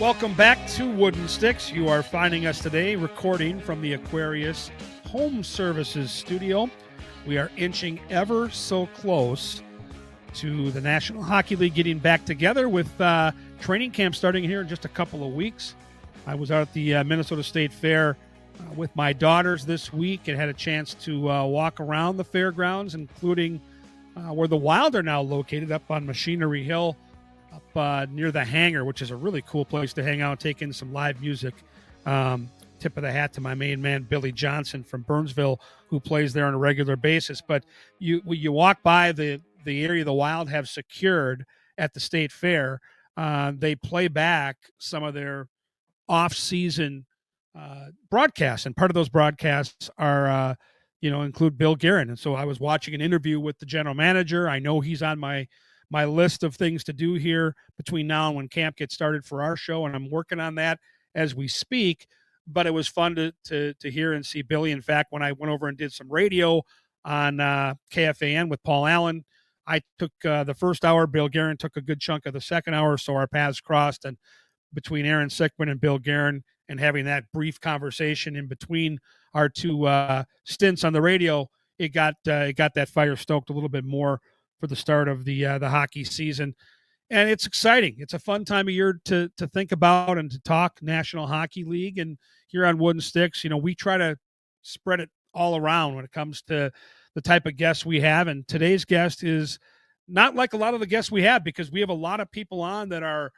Welcome back to Wooden Sticks. You are finding us today recording from the Aquarius Home Services studio. We are inching ever so close to the National Hockey League getting back together with training camp starting here in just a couple of weeks. I was out at the Minnesota State Fair with my daughters this week and had a chance to walk around the fairgrounds, including where the Wild are now located up on Machinery Hill, up near the hangar, which is a really cool place to hang out, take in some live music. Tip of the hat to my main man, Billy Johnson from Burnsville, who plays there on a regular basis. But you walk by the area the Wild have secured at the State Fair. They play back some of their off-season broadcasts, and part of those broadcasts are, include Bill Guerin. And so I was watching an interview with the general manager. I know he's on my list of things to do here between now and when camp gets started for our show, and I'm working on that as we speak. But it was fun to hear and see Billy. In fact, when I went over and did some radio on KFAN with Paul Allen, I took the first hour. Bill Guerin took a good chunk of the second hour, so our paths crossed. And between Aaron Sickman and Bill Guerin, and having that brief conversation in between our two stints on the radio, it got that fire stoked a little bit more for the start of the hockey season. And it's exciting. It's a fun time of year to think about and to talk National Hockey League. And here on Wooden Sticks, we try to spread it all around when it comes to the type of guests we have. And today's guest is not like a lot of the guests we have, because we have a lot of people on that are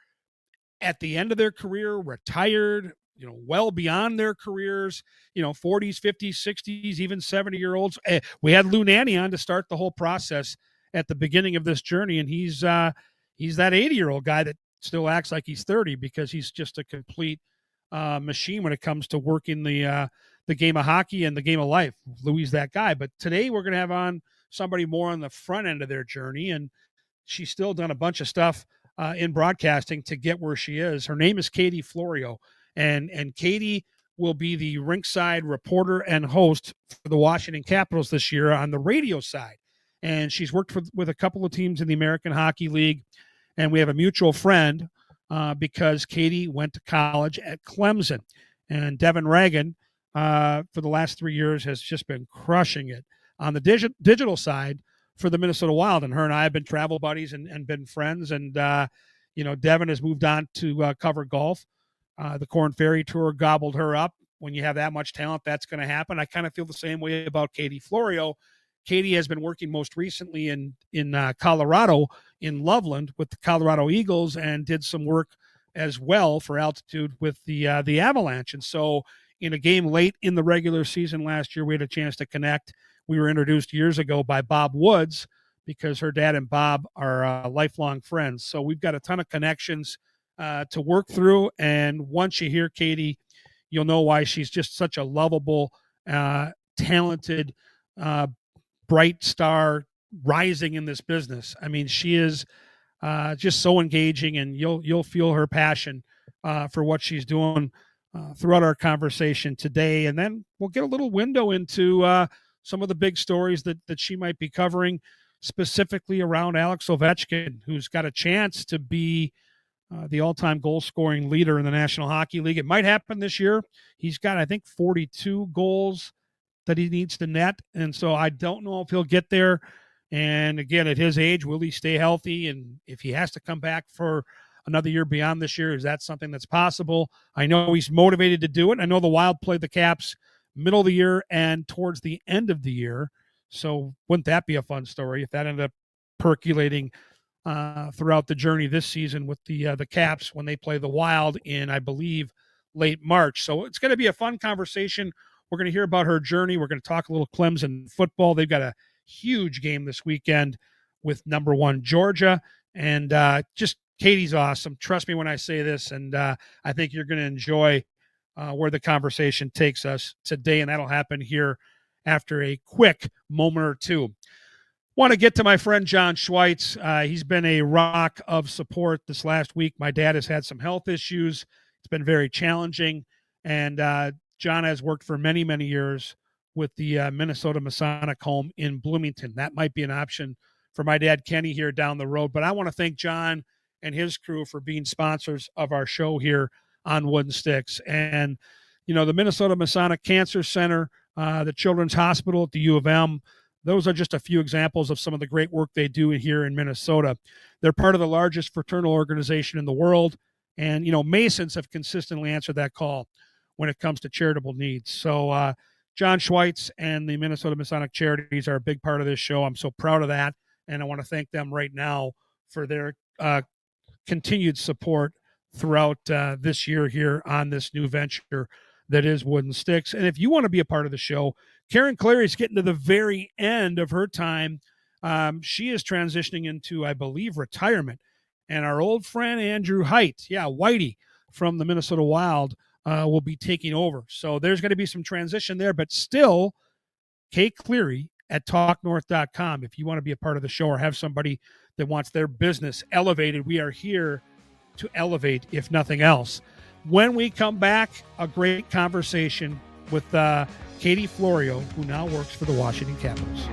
at the end of their career, retired, well beyond their careers, 40s, 50s, 60s, even 70-year-olds. We had Lou Nanne on to start the whole process at the beginning of this journey, and he's that 80-year-old guy that still acts like he's 30, because he's just a complete machine when it comes to working the game of hockey and the game of life. Louis that guy. But today we're going to have on somebody more on the front end of their journey, and she's still done a bunch of stuff in broadcasting to get where she is. Her name is Katie Florio, and Katie will be the rinkside reporter and host for the Washington Capitals this year on the radio side. And she's worked with a couple of teams in the American Hockey League. And we have a mutual friend because Katie went to college at Clemson. And Devin Reagan, for the last 3 years, has just been crushing it on the digital side for the Minnesota Wild. And her and I have been travel buddies and been friends. And, Devin has moved on to cover golf. The Korn Ferry Tour gobbled her up. When you have that much talent, that's going to happen. I kind of feel the same way about Katie Florio. Katie has been working most recently in Colorado, in Loveland, with the Colorado Eagles, and did some work as well for Altitude with the Avalanche. And so in a game late in the regular season last year, we had a chance to connect. We were introduced years ago by Bob Woods, because her dad and Bob are lifelong friends. So we've got a ton of connections to work through. And once you hear Katie, you'll know why she's just such a lovable, talented, bright star rising in this business. I mean, she is just so engaging, and you'll feel her passion for what she's doing throughout our conversation today. And then we'll get a little window into some of the big stories that she might be covering, specifically around Alex Ovechkin, who's got a chance to be the all-time goal-scoring leader in the National Hockey League. It might happen this year. He's got, I think, 42 goals that he needs to net, and so I don't know if he'll get there. And again, at his age, will he stay healthy? And if he has to come back for another year beyond this year, is that something that's possible? I know he's motivated to do it. I know the Wild played the Caps middle of the year and towards the end of the year, so wouldn't that be a fun story if that ended up percolating throughout the journey this season with the Caps when they play the Wild in, I believe, late March. So it's going to be a fun conversation. We're going to hear about her journey. We're going to talk a little Clemson football. They've got a huge game this weekend with number 1 Georgia. And just Katie's awesome. Trust me when I say this. And I think you're going to enjoy where the conversation takes us today. And that'll happen here after a quick moment or two. Want to get to my friend John Schweitz. He's been a rock of support this last week. My dad has had some health issues. It's been very challenging. And John has worked for many, many years with the Minnesota Masonic Home in Bloomington. That might be an option for my dad, Kenny, here down the road. But I want to thank John and his crew for being sponsors of our show here on Wooden Sticks. And, the Minnesota Masonic Cancer Center, the Children's Hospital at the U of M, those are just a few examples of some of the great work they do here in Minnesota. They're part of the largest fraternal organization in the world. And, Masons have consistently answered that call when it comes to charitable needs. So, John Schweitz and the Minnesota Masonic Charities are a big part of this show. I'm so proud of that. And I want to thank them right now for their continued support throughout this year here on this new venture that is Wooden Sticks. And if you want to be a part of the show, Karen Clary is getting to the very end of her time. She is transitioning into, I believe, retirement. And our old friend Andrew Height, Whitey from the Minnesota Wild, will be taking over. So there's going to be some transition there, but still, Kate Cleary at talknorth.com. If you want to be a part of the show or have somebody that wants their business elevated, we are here to elevate, if nothing else. When we come back, a great conversation with Katie Florio, who now works for the Washington Capitals.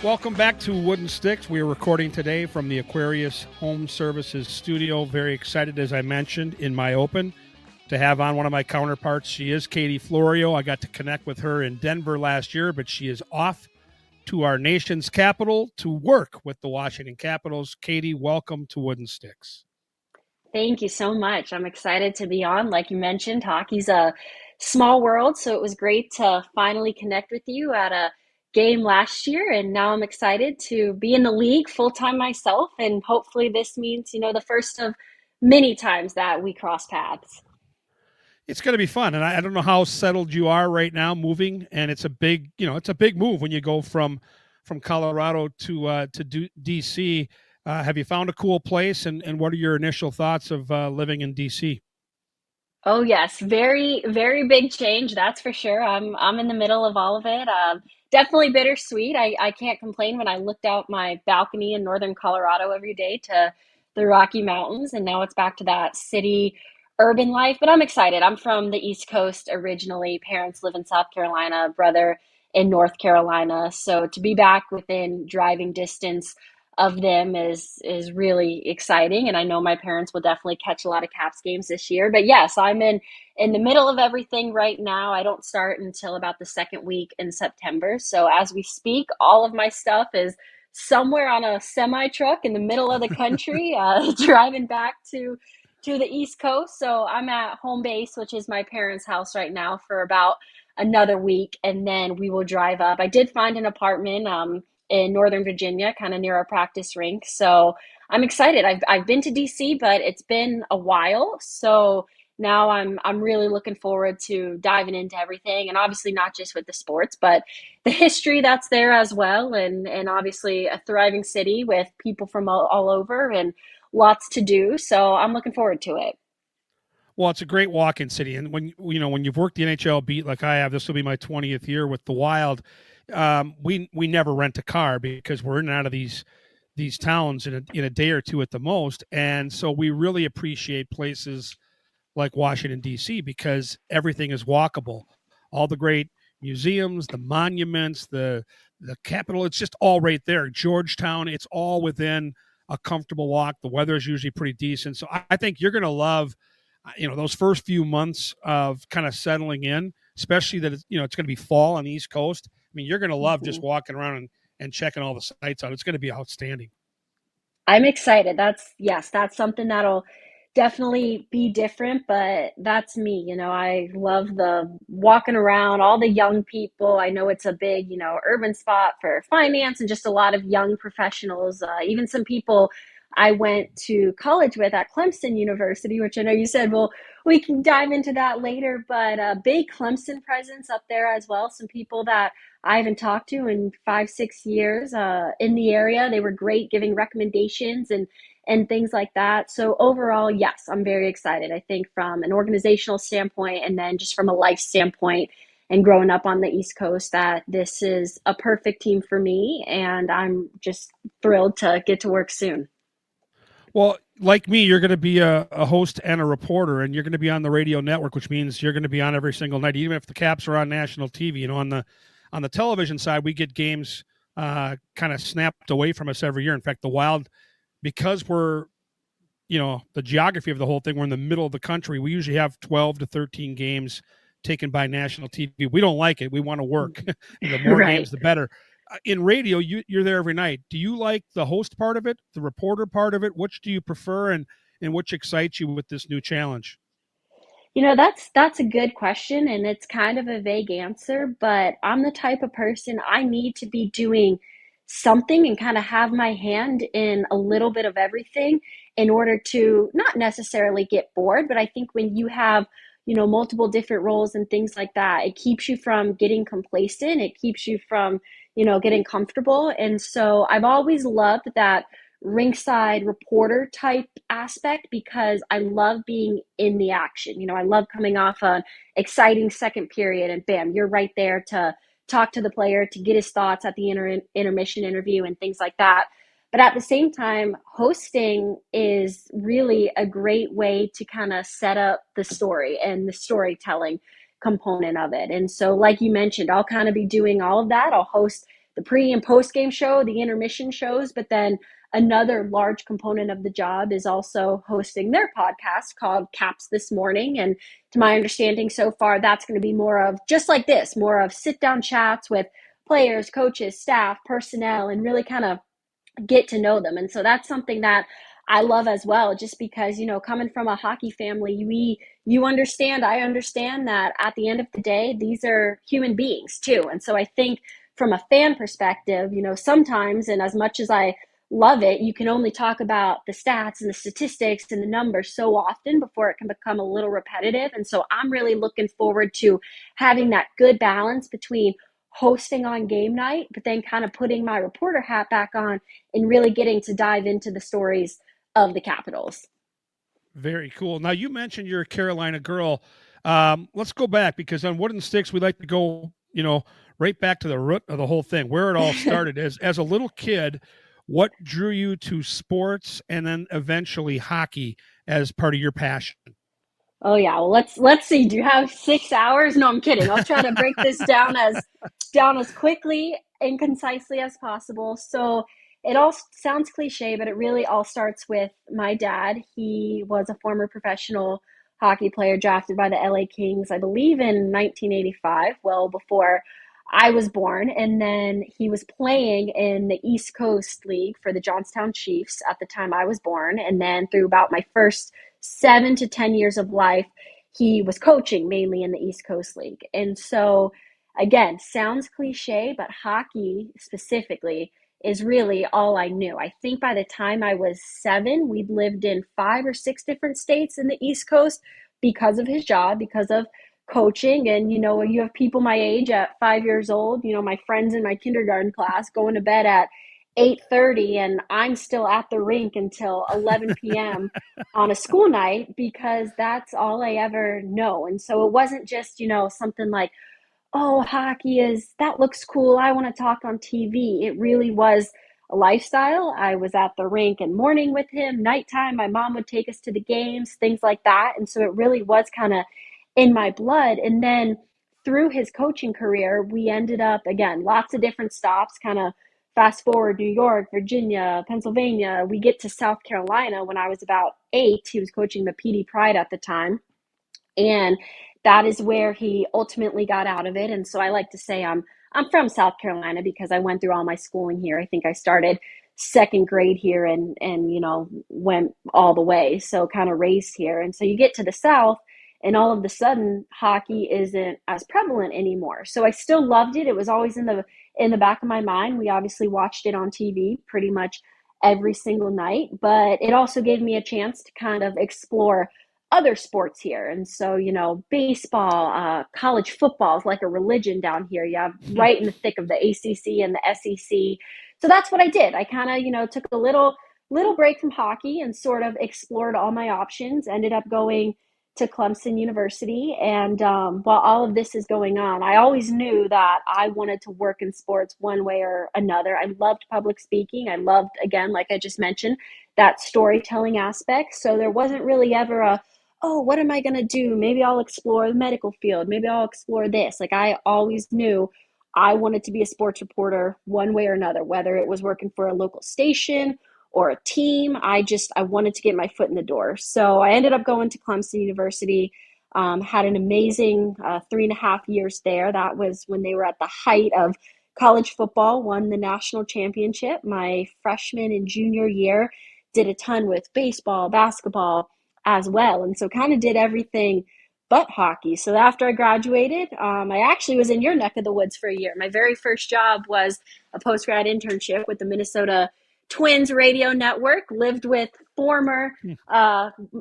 Welcome back to Wooden Sticks. We are recording today from the Aquarius Home Services studio. Very excited, as I mentioned in my open, to have on one of my counterparts. She is Katie Florio. I got to connect with her in Denver last year, but she is off to our nation's capital to work with the Washington Capitals. Katie, welcome to Wooden Sticks. Thank you so much. I'm excited to be on. Like you mentioned, hockey's a small world, so it was great to finally connect with you at a game last year, and now I'm excited to be in the league full-time myself, and hopefully this means, the first of many times that we cross paths. It's going to be fun, and I don't know how settled you are right now moving, and it's a big move when you go from Colorado to DC. Have you found a cool place, and what are your initial thoughts of living in DC? Oh yes, very, very big change, that's for sure. I'm in the middle of all of it. Definitely bittersweet. I can't complain when I looked out my balcony in northern Colorado every day to the Rocky Mountains, and now it's back to that city urban life. But I'm excited. I'm from the East Coast originally. Parents live in South Carolina, brother in North Carolina. So to be back within driving distance of them is really exciting, and I know my parents will definitely catch a lot of Caps games this year. But yes, I'm in the middle of everything right now. I don't start until about the second week in September. So as we speak, all of my stuff is somewhere on a semi truck in the middle of the country, driving back to the East Coast. So I'm at home base, which is my parents' house right now, for about another week, and then we will drive up. I did find an apartment in Northern Virginia, kind of near our practice rink. So I'm excited. I've been to DC, but it's been a while. So now I'm really looking forward to diving into everything, and obviously not just with the sports, but the history that's there as well, and obviously a thriving city with people from all over and lots to do. So I'm looking forward to it. Well, it's a great walk-in city, and when you've worked the NHL beat like I have, this will be my 20th year with the Wild. We never rent a car because we're in and out of these towns in a day or two at the most, and so we really appreciate places like Washington D.C. because everything is walkable. All the great museums, the monuments, the Capitol, it's just all right there. Georgetown, it's all within a comfortable walk. The weather is usually pretty decent, so I think you're going to love those first few months of kind of settling in, especially that it's going to be fall on the East Coast. I mean, you're going to love just walking around and checking all the sites out. It's going to be outstanding. I'm excited. That's something that'll definitely be different, but that's me. I love the walking around, all the young people. I know it's a big, urban spot for finance and just a lot of young professionals, even some people I went to college with at Clemson University, which I know you said, well, we can dive into that later, but a big Clemson presence up there as well. Some people that I haven't talked to in 5, 6 years in the area. They were great giving recommendations and things like that. So overall, yes, I'm very excited. I think from an organizational standpoint, and then just from a life standpoint, and growing up on the East Coast, that this is a perfect team for me, and I'm just thrilled to get to work soon. Well, like me, you're going to be a host and a reporter, and you're going to be on the radio network, which means you're going to be on every single night, even if the Caps are on national TV. On On the television side, we get games kind of snapped away from us every year. In fact, the Wild, because we're the geography of the whole thing, we're in the middle of the country. We usually have 12 to 13 games taken by national TV. We don't like it. We want to work, and the more Right. games, the better. In radio, you're there every night. Do you like the host part of it, the reporter part of it? Which do you prefer, and which excites you with this new challenge? That's a good question, and it's kind of a vague answer, but I'm the type of person I need to be doing something and kind of have my hand in a little bit of everything in order to not necessarily get bored, but I think when you have, multiple different roles and things like that, it keeps you from getting complacent, it keeps you from, getting comfortable. And so I've always loved that ringside reporter type aspect because I love being in the action. I love coming off an exciting second period and bam, you're right there to talk to the player, to get his thoughts at the intermission interview and things like that. But at the same time, hosting is really a great way to kind of set up the story and the storytelling component of it. And so, like you mentioned, I'll kind of be doing all of that. I'll host the pre and post game show, the intermission shows, but then another large component of the job is also hosting their podcast called Caps This Morning. And to my understanding so far, that's going to be more of just like this, more of sit down chats with players, coaches, staff, personnel, and really kind of get to know them. And so that's something that I love as well, just because, coming from a hockey family, you understand, I understand that at the end of the day, these are human beings too. And so I think from a fan perspective, sometimes, and as much as I love it, you can only talk about the stats and the statistics and the numbers so often before it can become a little repetitive. And so I'm really looking forward to having that good balance between hosting on game night, but then kind of putting my reporter hat back on and really getting to dive into the stories of the Capitals. Very cool. Now, you mentioned you're a Carolina girl. Let's go back, because on Wooden Sticks, we like to go, right back to the root of the whole thing, where it all started. As a little kid, what drew you to sports and then eventually hockey as part of your passion? Oh yeah, well let's see. Do you have 6 hours? No, I'm kidding. I'll try to break this down as quickly and concisely as possible. So it all sounds cliche, but it really all starts with my dad. He was a former professional hockey player drafted by the LA Kings, I believe in 1985, well before I was born. And then he was playing in the East Coast League for the Johnstown Chiefs at the time I was born. And then through about my first 7 to 10 years of life, he was coaching mainly in the East Coast League. And so, again, sounds cliche, but hockey specifically is really all I knew. I think by the time I was 7, we'd lived in 5 or 6 different states in the East Coast because of his job, because of coaching. And, you have people my age at 5 years old, my friends in my kindergarten class going to bed at 8:30 and I'm still at the rink until 11 p.m. on a school night because that's all I ever know. And so it wasn't just, something like, oh, hockey that looks cool. I want to talk on TV. It really was a lifestyle. I was at the rink in morning with him, nighttime. My mom would take us to the games, things like that. And so it really was kind of in my blood. And then through his coaching career, we ended up, again, lots of different stops, kind of fast forward New York, Virginia, Pennsylvania. We get to South Carolina when I was about 8. He was coaching the PD Pride at the time. And that is where he ultimately got out of it. And so I like to say I'm from South Carolina because I went through all my schooling here. I think I started second grade here and went all the way. So kind of raised here. And so you get to the South and all of a sudden hockey isn't as prevalent anymore. So I still loved it. It was always in the back of my mind. We obviously watched it on TV pretty much every single night, but it also gave me a chance to kind of explore other sports here. And so, baseball, college football is like a religion down here. You have right in the thick of the ACC and the SEC. So that's what I did. I kind of, took a little break from hockey and sort of explored all my options, ended up going to Clemson University. And while all of this is going on, I always knew that I wanted to work in sports one way or another. I loved public speaking. I loved, again, like I just mentioned, that storytelling aspect. So there wasn't really ever oh, what am I going to do? Maybe I'll explore the medical field. Maybe I'll explore this. Like I always knew I wanted to be a sports reporter one way or another, whether it was working for a local station or a team. I wanted to get my foot in the door. So I ended up going to Clemson University. Had an amazing 3.5 years there. That was when they were at the height of college football, won the national championship my freshman and junior year, did a ton with baseball, basketball as well. And so kind of did everything but hockey. So after I graduated, I actually was in your neck of the woods for a year. My very first job was a post grad internship with the Minnesota Twins radio network. Lived with former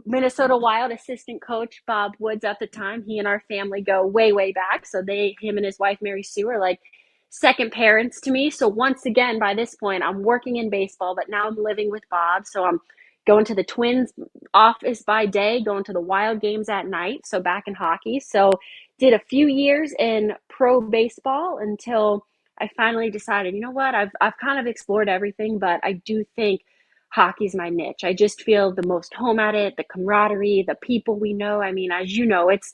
Minnesota Wild assistant coach Bob Woods at the time. He and our family go way, way back. So him and his wife Mary Sue are like second parents to me. So once again, by this point, I'm working in baseball, but now I'm living with Bob. So I'm going to the Twins office by day, going to the Wild games at night. So back in hockey. So did a few years in pro baseball until I finally decided, you know what, I've kind of explored everything, but I do think hockey's my niche. I just feel the most home at it, the camaraderie, the people we know. I mean, as you know, it's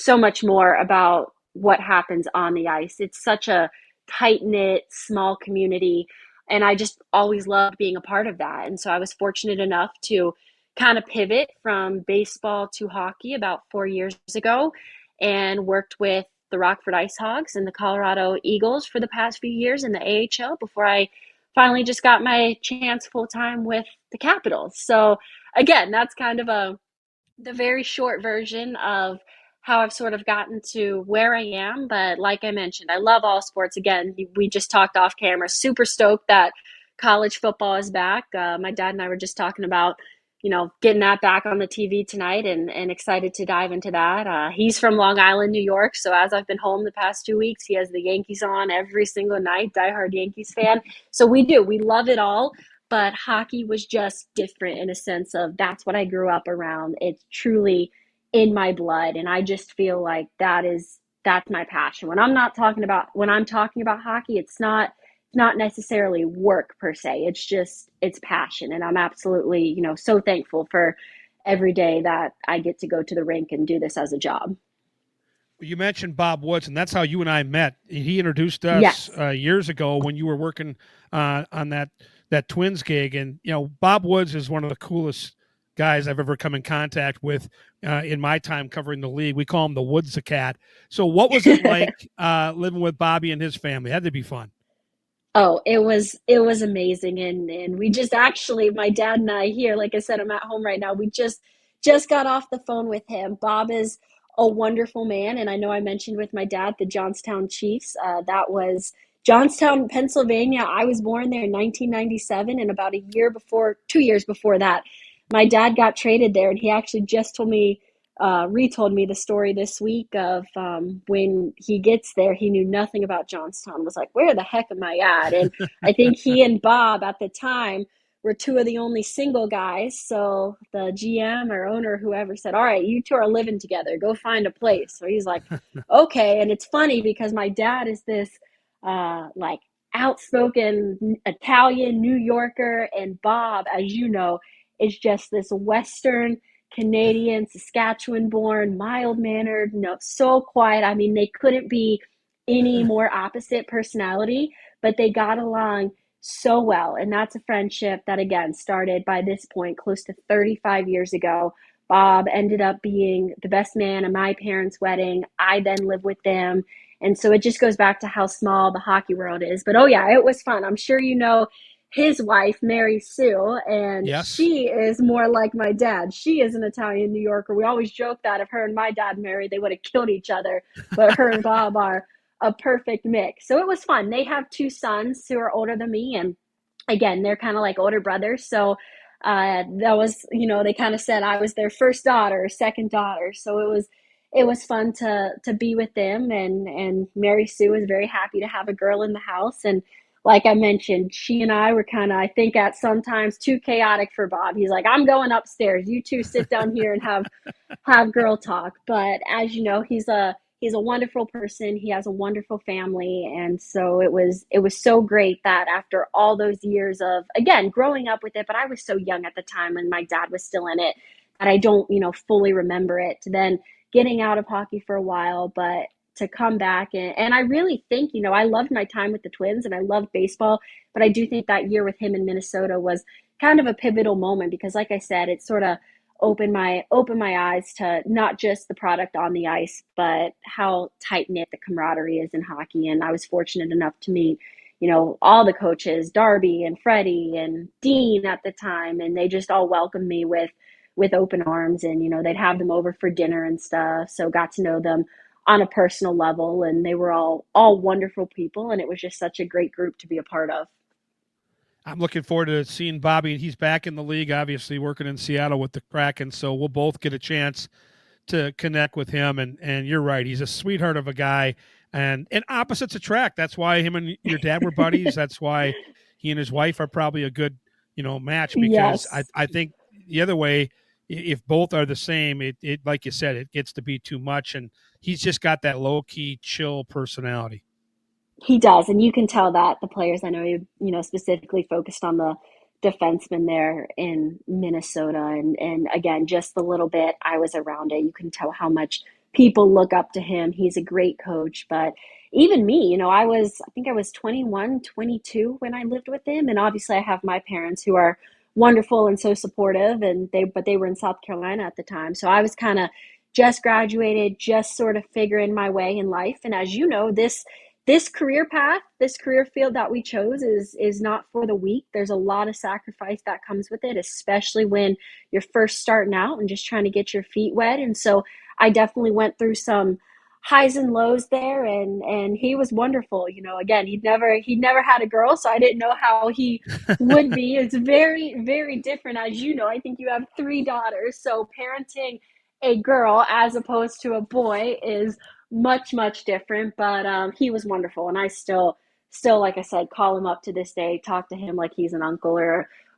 so much more about what happens on the ice. It's such a tight knit, small community. And I just always loved being a part of that. And so I was fortunate enough to kind of pivot from baseball to hockey about 4 years ago and worked with the Rockford Ice Hogs and the Colorado Eagles for the past few years in the AHL before I finally just got my chance full time with the Capitals. So again, that's kind of the very short version of how I've sort of gotten to where I am. But like I mentioned, I love all sports. Again, we just talked off camera. Super stoked that college football is back. My dad and I were just talking about, getting that back on the TV tonight and excited to dive into that. He's from Long Island, New York. So as I've been home the past 2 weeks, he has the Yankees on every single night, diehard Yankees fan. So we love it all. But hockey was just different in a sense of that's what I grew up around. It's truly in my blood. And I just feel like that's my passion. When I'm talking about hockey, it's not necessarily work per se. It's passion. And I'm absolutely, so thankful for every day that I get to go to the rink and do this as a job. You mentioned Bob Woods, and that's how you and I met. He introduced us Yes. years ago when you were working on that Twins gig, and Bob Woods is one of the coolest guys I've ever come in contact with in my time covering the league. We call him the Woods a cat. So, what was it like living with Bobby and his family? It had to be fun. Oh, it was amazing. And we just actually, my dad and I here, like I said, I'm at home right now. We just got off the phone with him. Bob is a wonderful man, and I know I mentioned with my dad the Johnstown Chiefs. That was Johnstown, Pennsylvania. I was born there in 1997, and about 2 years before that, my dad got traded there, and he actually just retold me the story this week of when he gets there, he knew nothing about Johnstown, was like, where the heck am I at? And I think he and Bob at the time were two of the only single guys. So the GM or owner, whoever said, all right, you two are living together, go find a place. So he's like, okay. And it's funny because my dad is this like outspoken Italian New Yorker, and Bob, as you know, is just this Western Canadian, Saskatchewan born, mild mannered, so quiet. I mean, they couldn't be any more opposite personality, but they got along so well. And that's a friendship that, again, started by this point close to 35 years ago. Bob ended up being the best man at my parents' wedding. I then lived with them. And so it just goes back to how small the hockey world is. But oh, yeah, it was fun. I'm sure you know his wife, Mary Sue, and Yes. she is more like my dad. She is an Italian New Yorker. We always joke that if her and my dad married, they would have killed each other. But her and Bob are a perfect mix. So it was fun. They have two sons who are older than me. And again, they're kind of like older brothers. So that was, they kind of said I was their first daughter, second daughter. So it was fun to be with them. And Mary Sue was very happy to have a girl in the house. And like I mentioned, she and I were kind of, I think, at sometimes too chaotic for Bob. He's like, I'm going upstairs. You two sit down here and have girl talk. But as you know, he's a wonderful person. He has a wonderful family, and so it was so great that after all those years of, again, growing up with it, but I was so young at the time when my dad was still in it that I don't fully remember it. Then getting out of hockey for a while, but to come back. And I really think, I loved my time with the Twins and I loved baseball, but I do think that year with him in Minnesota was kind of a pivotal moment because, like I said, it sort of opened my eyes to not just the product on the ice, but how tight knit the camaraderie is in hockey. And I was fortunate enough to meet, all the coaches, Darby and Freddie and Dean at the time, and they just all welcomed me with open arms. And they'd have them over for dinner and stuff, so got to know them on a personal level, and they were all wonderful people, and it was just such a great group to be a part of. I'm looking forward to seeing Bobby. He's back in the league, obviously working in Seattle with the Kraken. So we'll both get a chance to connect with him. And you're right, he's a sweetheart of a guy. And opposites attract. That's why him and your dad were buddies. That's why he and his wife are probably a good, match. Because Yes. I think the other way, if both are the same, it like you said, it gets to be too much. And he's just got that low key, chill personality. He does, and you can tell that the players I know specifically focused on the defenseman there in Minnesota, and again, just the little bit I was around it, you can tell how much people look up to him. He's a great coach, but even me, I think I was 21, 22 when I lived with him, and obviously I have my parents who are wonderful and so supportive, and they were in South Carolina at the time, so I was kind of just graduated, just sort of figuring my way in life, and as you know, this career path, this career field that we chose is not for the weak. There's a lot of sacrifice that comes with it, especially when you're first starting out and just trying to get your feet wet. And so I definitely went through some highs and lows there, and he was wonderful. Again, he'd never had a girl, so I didn't know how he would be. It's very, very different. As you know, I think you have three daughters, so parenting a girl as opposed to a boy is much, much different. But he was wonderful, and I still, like I said, call him up to this day, talk to him like he's an uncle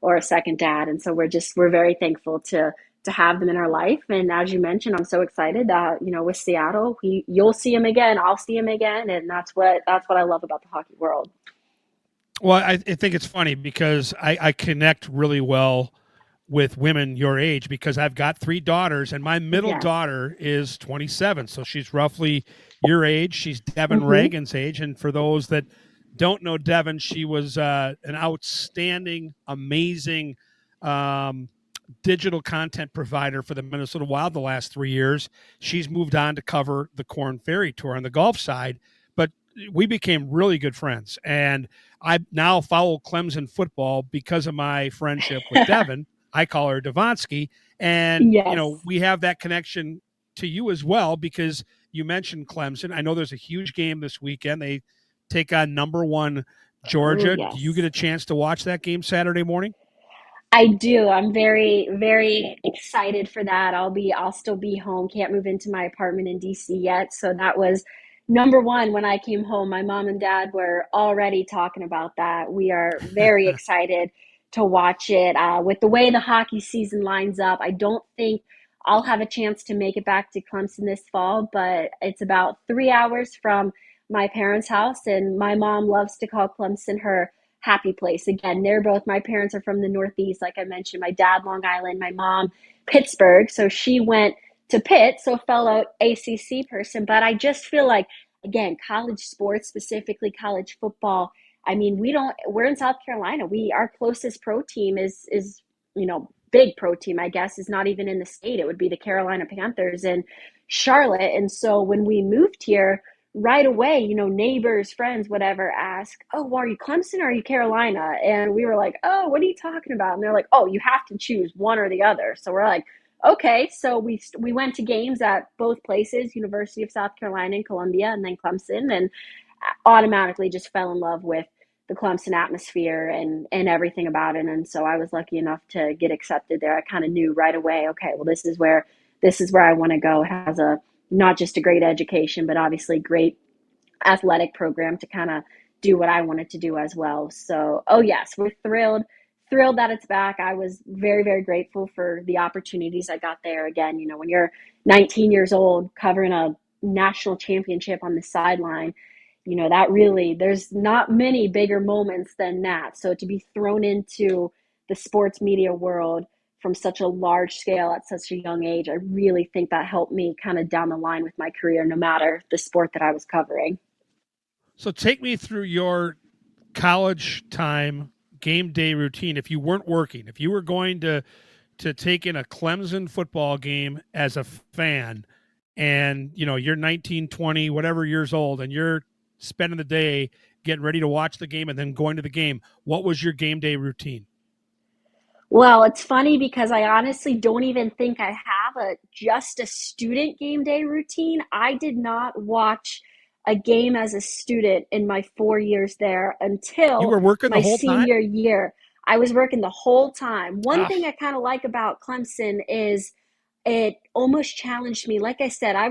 or a second dad. And so we're very thankful to have them in our life. And as you mentioned, I'm so excited that with Seattle, you'll see him again, I'll see him again, and that's what I love about the hockey world. Well, I think it's funny because I connect really well with women your age because I've got three daughters and my middle Yes. daughter is 27. So she's roughly your age. She's Devin Mm-hmm. Reagan's age. And for those that don't know Devin, she was an outstanding, amazing um, digital content provider for the Minnesota Wild the last 3 years. She's moved on to cover the Corn Ferry Tour on the golf side, but we became really good friends. And I now follow Clemson football because of my friendship with Devin. I call her Devonsky. And, Yes. we have that connection to you as well because you mentioned Clemson. I know there's a huge game this weekend. They take on number one Oh, Georgia. Do you get yes. a chance to watch that game Saturday morning? I do. I'm very, very excited for that. I'll still be home. Can't move into my apartment in DC yet. So that was number one when I came home. My mom and dad were already talking about that. We are very excited to watch it. With the way the hockey season lines up, I don't think I'll have a chance to make it back to Clemson this fall, but it's about 3 hours from my parents' house, and my mom loves to call Clemson her happy place. Again, my parents are from the Northeast, like I mentioned. My dad, Long Island, my mom, Pittsburgh. So she went to Pitt, so fellow ACC person. But I just feel like, again, college sports, specifically college football. I mean, we're in South Carolina. Our closest pro team is, big pro team, I guess, is not even in the state. It would be the Carolina Panthers in Charlotte. And so when we moved here, right away, neighbors, friends, whatever, ask, "Oh, well, are you Clemson or are you Carolina?" And we were like, "Oh, what are you talking about?" And they're like, "Oh, you have to choose one or the other." So we're like, "Okay." So we went to games at both places, University of South Carolina and Columbia, and then Clemson, and automatically just fell in love with the Clemson atmosphere and everything about it. And so I was lucky enough to get accepted there. I kind of knew right away, okay, well, this is where I want to go. It has a not just a great education, but obviously great athletic program to kind of do what I wanted to do as well. So, oh yes, we're thrilled that it's back. I was very, very grateful for the opportunities I got there. Again, when you're 19 years old covering a national championship on the sideline, that really, there's not many bigger moments than that. So to be thrown into the sports media world from such a large scale at such a young age. I really think that helped me kind of down the line with my career, no matter the sport that I was covering. So take me through your college time game day routine. If you weren't working, if you were going to take in a Clemson football game as a fan, and you're 19, 20, whatever years old, and you're spending the day getting ready to watch the game and then going to the game, what was your game day routine? Well, it's funny because I honestly don't even think I have just a student game day routine. I did not watch a game as a student in my 4 years there You until were working the my whole time? senior year. I was working the whole time. One Ah, thing I kind of like about Clemson is it almost challenged me. Like I said, I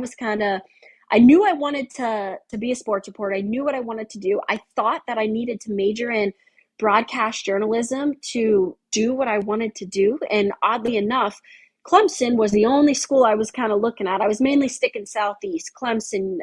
knew I wanted to be a sports reporter. I knew what I wanted to do. I thought that I needed to major in broadcast journalism to do what I wanted to do. And oddly enough, Clemson was the only school I was kind of looking at. I was mainly sticking southeast, Clemson,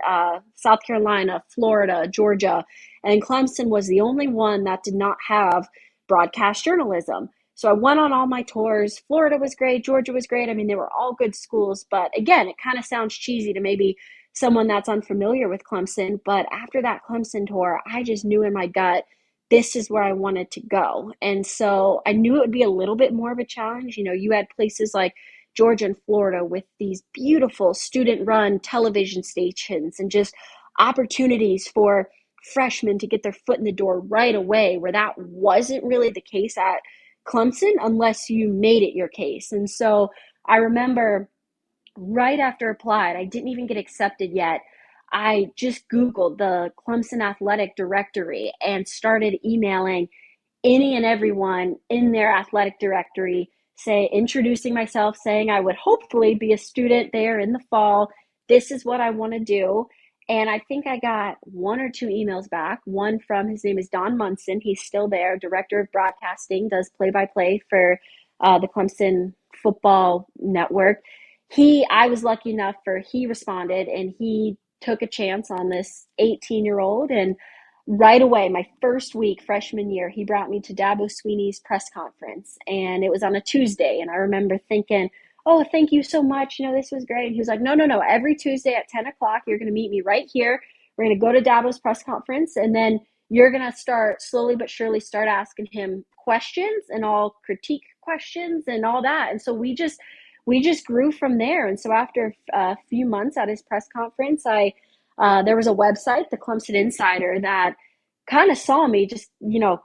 South Carolina, Florida, Georgia, and Clemson was the only one that did not have broadcast journalism. So I went on all my tours. Florida was great. Georgia was great. I mean, they were all good schools. But again, it kind of sounds cheesy to maybe someone that's unfamiliar with Clemson. But after that Clemson tour, I just knew in my gut, this is where I wanted to go. And so I knew it would be a little bit more of a challenge. You had places like Georgia and Florida with these beautiful student run television stations and just opportunities for freshmen to get their foot in the door right away, where that wasn't really the case at Clemson unless you made it your case. And so I remember right after applied, I didn't even get accepted yet. I just Googled the Clemson athletic directory and started emailing any and everyone in their athletic directory, say introducing myself, saying I would hopefully be a student there in the fall. This is what I want to do. And I think I got one or two emails back. One from his name is Don Munson. He's still there, director of broadcasting, does play by play for the Clemson football network. I was lucky enough for he responded and he took a chance on this 18-year-old. And right away, my first week, freshman year, he brought me to Dabo Sweeney's press conference, and it was on a Tuesday. And I remember thinking, "Oh, thank you so much. This was great." And he was like, "No, no, no. Every Tuesday at 10 o'clock, you're going to meet me right here. We're going to go to Dabo's press conference, and then you're going to start slowly but surely start asking him questions and all critique questions and all that." And so we just grew from there. And so after a few months at his press conference, there was a website, the Clemson Insider, that kind of saw me just,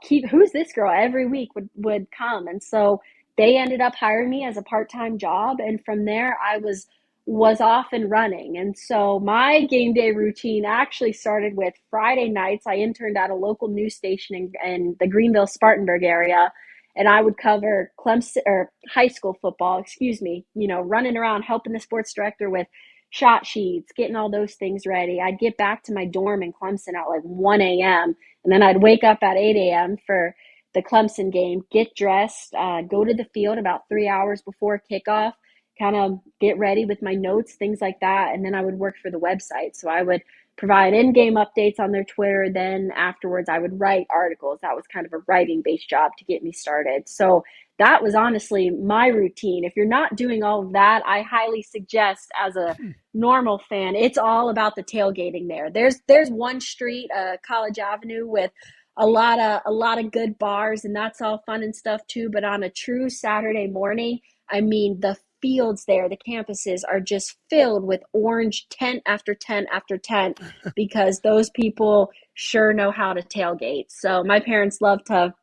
keep who's this girl every week would come. And so they ended up hiring me as a part-time job. And from there I was off and running. And so my game day routine actually started with Friday nights. I interned at a local news station in the Greenville Spartanburg area. And I would cover Clemson or high school football, excuse me, running around helping the sports director with shot sheets, getting all those things ready. I'd get back to my dorm in Clemson at like 1 a.m. And then I'd wake up at 8 a.m. for the Clemson game, get dressed, go to the field about 3 hours before kickoff, kind of get ready with my notes, things like that. And then I would work for the website. So I would provide in-game updates on their Twitter. Then afterwards, I would write articles. That was kind of a writing-based job to get me started. So that was honestly my routine. If you're not doing all of that, I highly suggest as a normal fan, it's all about the tailgating there. There's one street, College Avenue, with a lot of good bars, and that's all fun and stuff too. But on a true Saturday morning, I mean, the fields there, the campuses are just filled with orange tent after tent after tent because those people sure know how to tailgate. So my parents love to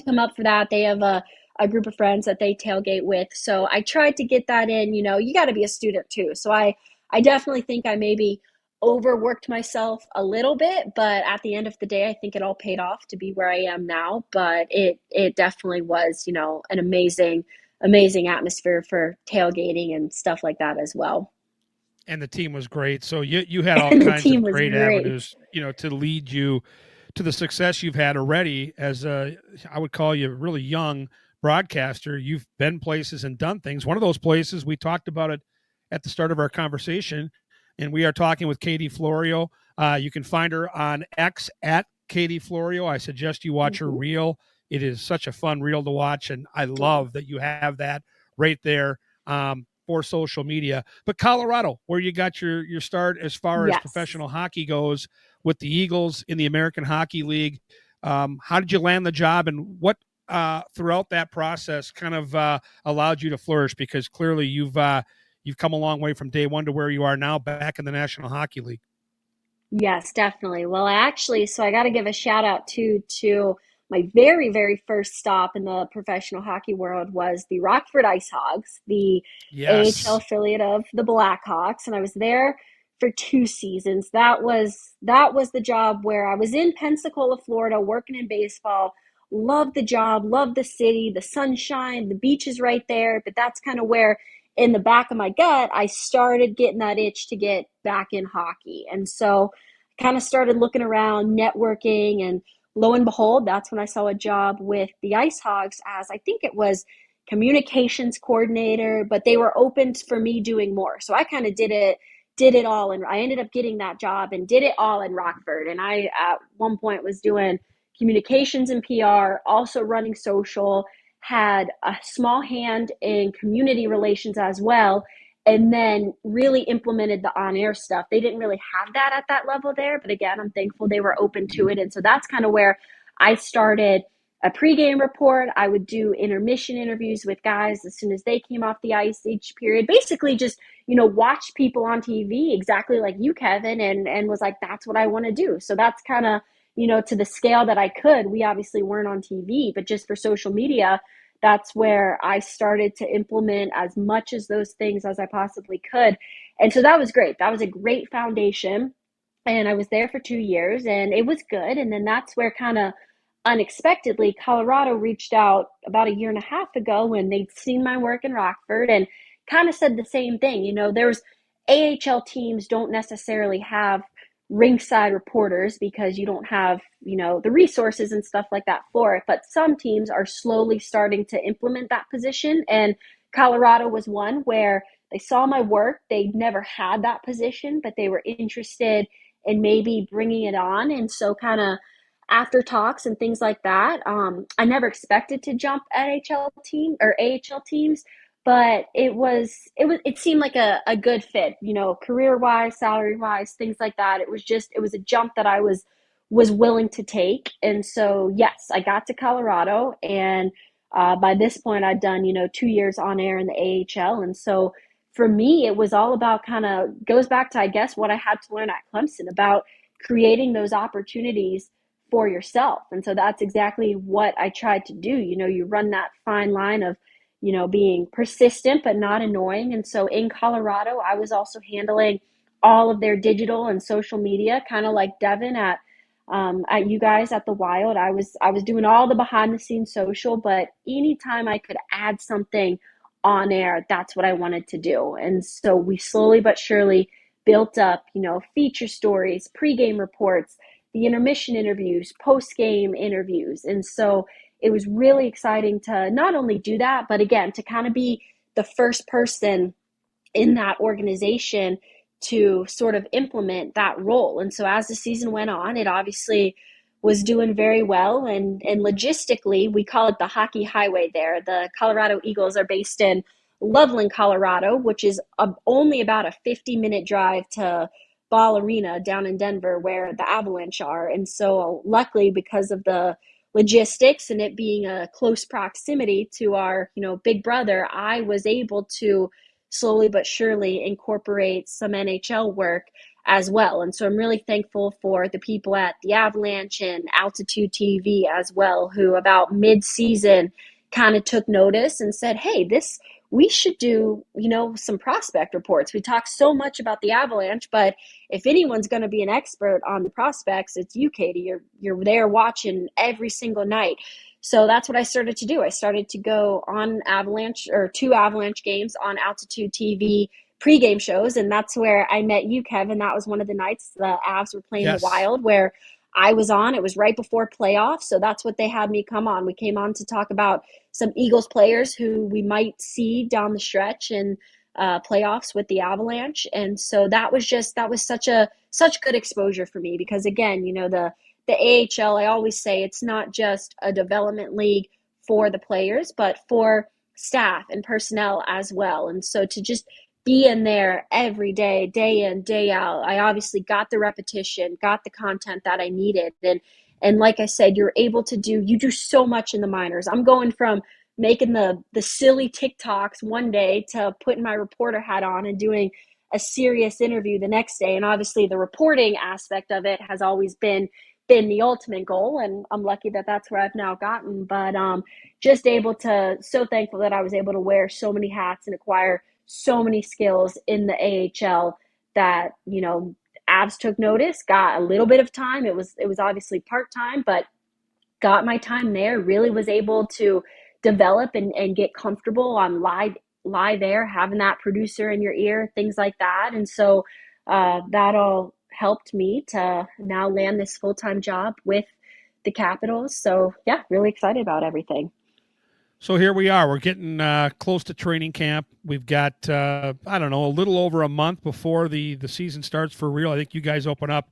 come up for that. They have a group of friends that they tailgate with. So I tried to get that in. You got to be a student too. So I definitely think I maybe overworked myself a little bit, but at the end of the day, I think it all paid off to be where I am now. But it definitely was, an amazing atmosphere for tailgating and stuff like that as well. And the team was great. So you had all And the kinds team of was great great. avenues, to lead you to the success you've had already as a, I would call you a really young broadcaster. You've been places and done things. One of those places, we talked about it at the start of our conversation, and we are talking with Katie Florio. You can find her on X at Katie Florio. I suggest you watch her Hmm. reel. It is such a fun reel to watch, and I love that you have that right there for social media. But Colorado, where you got your start as far as Yes. professional hockey goes with the Eagles in the American Hockey League, how did you land the job, and what throughout that process kind of allowed you to flourish? Because clearly you've come a long way from day one to where you are now, back in the National Hockey League. Yes, definitely. Well, so I got to give a shout out to my very, very first stop in the professional hockey world was the Rockford Ice Hogs, the AHL Yes. affiliate of the Blackhawks, and I was there for 2 seasons. That was the job where I was in Pensacola, Florida, working in baseball. Loved the job, loved the city, the sunshine, the beach is right there, but that's kind of where in the back of my gut, I started getting that itch to get back in hockey. And so kind of started looking around, networking, and lo and behold, that's when I saw a job with the Ice Hogs as I think it was communications coordinator, but they were open for me doing more. So I kind of did it all, and I ended up getting that job and did it all in Rockford. And I at one point was doing communications and PR, also running social, had a small hand in community relations as well, and then really implemented the on-air stuff. They didn't really have that at that level there, but again, I'm thankful they were open to it. And so that's kind of where I started a pregame report. I would do intermission interviews with guys as soon as they came off the ice each period. Basically just, watch people on TV exactly like you, Kevin, and was like, that's what I want to do. So that's kind of, to the scale that I could. We obviously weren't on TV, but just for social media, that's where I started to implement as much as those things as I possibly could. And so that was great. That was a great foundation. And I was there for 2 years and it was good. And then that's where kind of unexpectedly Colorado reached out about a year and a half ago when they'd seen my work in Rockford and kind of said the same thing. There's AHL teams don't necessarily have ringside reporters because you don't have, the resources and stuff like that for it. But some teams are slowly starting to implement that position. And Colorado was one where they saw my work. They never had that position, but they were interested in maybe bringing it on. And so kind of after talks and things like that, I never expected to jump NHL team or AHL teams, but it seemed like a good fit, career wise, salary wise, things like that. It was a jump that I was willing to take. And so yes, I got to Colorado, and by this point I'd done 2 years on air in the AHL. And so for me it was all about, kind of goes back to, I guess, what I had to learn at Clemson about creating those opportunities for yourself. And so that's exactly what I tried to do. You run that fine line of being persistent but not annoying. And so in Colorado, I was also handling all of their digital and social media, kind of like Devin at you guys at the Wild. I was doing all the behind the scenes social, but anytime I could add something on air, that's what I wanted to do. And so we slowly but surely built up, feature stories, pregame reports, the intermission interviews, post game interviews. And so it was really exciting to not only do that, but again, to kind of be the first person in that organization to sort of implement that role. And so as the season went on, it obviously was doing very well. And logistically, we call it the hockey highway there. The Colorado Eagles are based in Loveland, Colorado, which is only about a 50-minute drive to Ball Arena down in Denver, where the Avalanche are. And so luckily, because of the logistics and it being a close proximity to our, big brother, I was able to slowly but surely incorporate some NHL work as well. And so I'm really thankful for the people at the Avalanche and Altitude TV as well, who about mid-season kind of took notice and said, hey, we should do, some prospect reports. We talk so much about the Avalanche, but if anyone's going to be an expert on the prospects, it's you, Katie. You're there watching every single night. So that's what I started to do. I started to go on Avalanche or 2 Avalanche games on Altitude TV pregame shows, and that's where I met you, Kevin. That was one of the nights the Avs were playing the Yes. Wild, where I was on. It was right before playoffs, so that's what they had me come on. We came on to talk about some Eagles players who we might see down the stretch in playoffs with the Avalanche. And so that was such good exposure for me, because again, the AHL, I always say it's not just a development league for the players, but for staff and personnel as well. And so to just be in there every day, day in, day out, I obviously got the repetition, got the content that I needed. And like I said, you do so much in the minors. I'm going from making the silly TikToks one day to putting my reporter hat on and doing a serious interview the next day. And obviously the reporting aspect of it has always been the ultimate goal, and I'm lucky that that's where I've now gotten. But just able to, so thankful that I was able to wear so many hats and acquire so many skills in the AHL that, Avs took notice, got a little bit of time. It was obviously part-time, but got my time there, really was able to develop and get comfortable on live air, having that producer in your ear, things like that. And so that all helped me to now land this full-time job with the Capitals. So yeah, really excited about everything. So here we are. We're getting close to training camp. We've got, I don't know, a little over a month before the season starts for real. I think you guys open up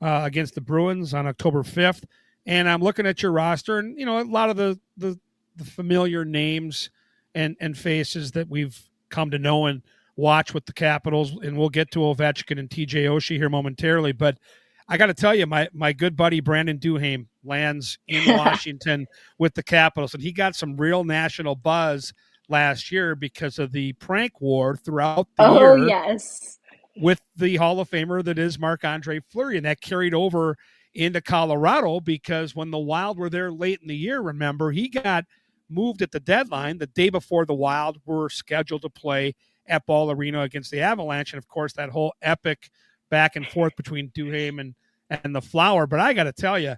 against the Bruins on October 5th. And I'm looking at your roster, and, a lot of the familiar names and faces that we've come to know and watch with the Capitals. And we'll get to Ovechkin and TJ Oshie here momentarily. But I got to tell you, my good buddy Brandon Duhaime lands in Washington with the Capitals, and he got some real national buzz last year because of the prank war throughout the Oh, year yes. with the Hall of Famer that is Marc-Andre Fleury, and that carried over into Colorado because when the Wild were there late in the year, remember, he got moved at the deadline the day before the Wild were scheduled to play at Ball Arena against the Avalanche, and of course that whole epic back and forth between Duhaime and the Flower. But I got to tell you,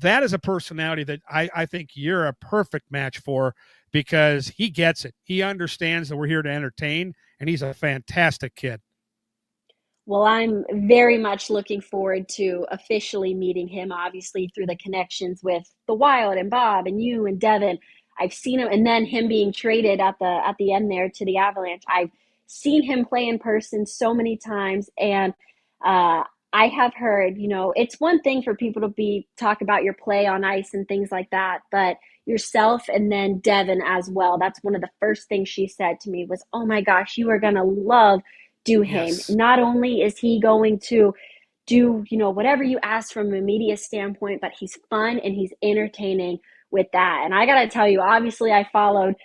that is a personality that I think you're a perfect match for because he gets it. He understands that we're here to entertain, and he's a fantastic kid. Well, I'm very much looking forward to officially meeting him, obviously through the connections with the Wild and Bob and you and Devin. I've seen him, and then him being traded at the end there to the Avalanche. I've seen him play in person so many times, and uh, I have heard, it's one thing for people to be talk about your play on ice and things like that, but yourself and then Devin as well. That's one of the first things she said to me was, "Oh my gosh, you are gonna love Duhaime. Yes. Not only is he going to do, whatever you ask from a media standpoint, but he's fun and he's entertaining with that." And I got to tell you, obviously have followed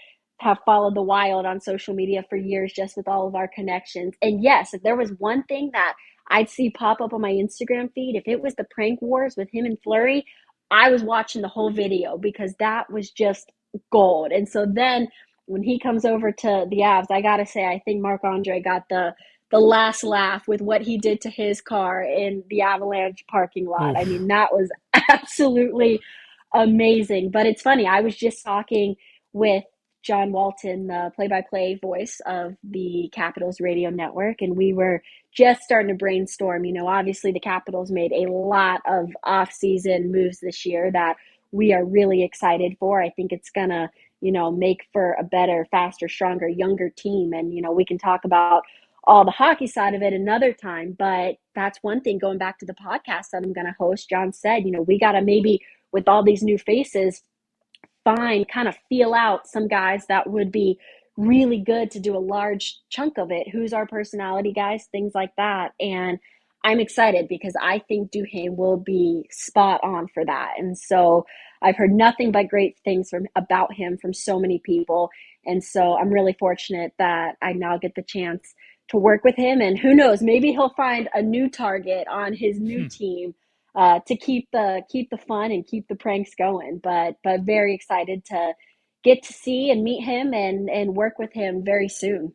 the Wild on social media for years just with all of our connections. And yes, if there was one thing that I'd see pop up on my Instagram feed, if it was the prank wars with him and Fleury, I was watching the whole video because that was just gold. And so then when he comes over to the Avs, I got to say, I think Marc-Andre got the last laugh with what he did to his car in the Avalanche parking lot. I Oof. mean, that was absolutely amazing. But it's funny, I was just talking with John Walton, the play by play voice of the Capitals radio network, and we were just starting to brainstorm. Obviously, the Capitals made a lot of off-season moves this year that we are really excited for. I think it's going to, make for a better, faster, stronger, younger team. And, we can talk about all the hockey side of it another time. But that's one thing going back to the podcast that I'm going to host. John said, we got to maybe, with all these new faces, kind of feel out some guys that would be really good to do a large chunk of it. Who's our personality guys, things like that. And I'm excited because I think Duhaime will be spot on for that. And so I've heard nothing but great things about him from so many people. And so I'm really fortunate that I now get the chance to work with him. And who knows, maybe he'll find a new target on his new team to keep the fun and keep the pranks going. But very excited to get to see and meet him and work with him very soon.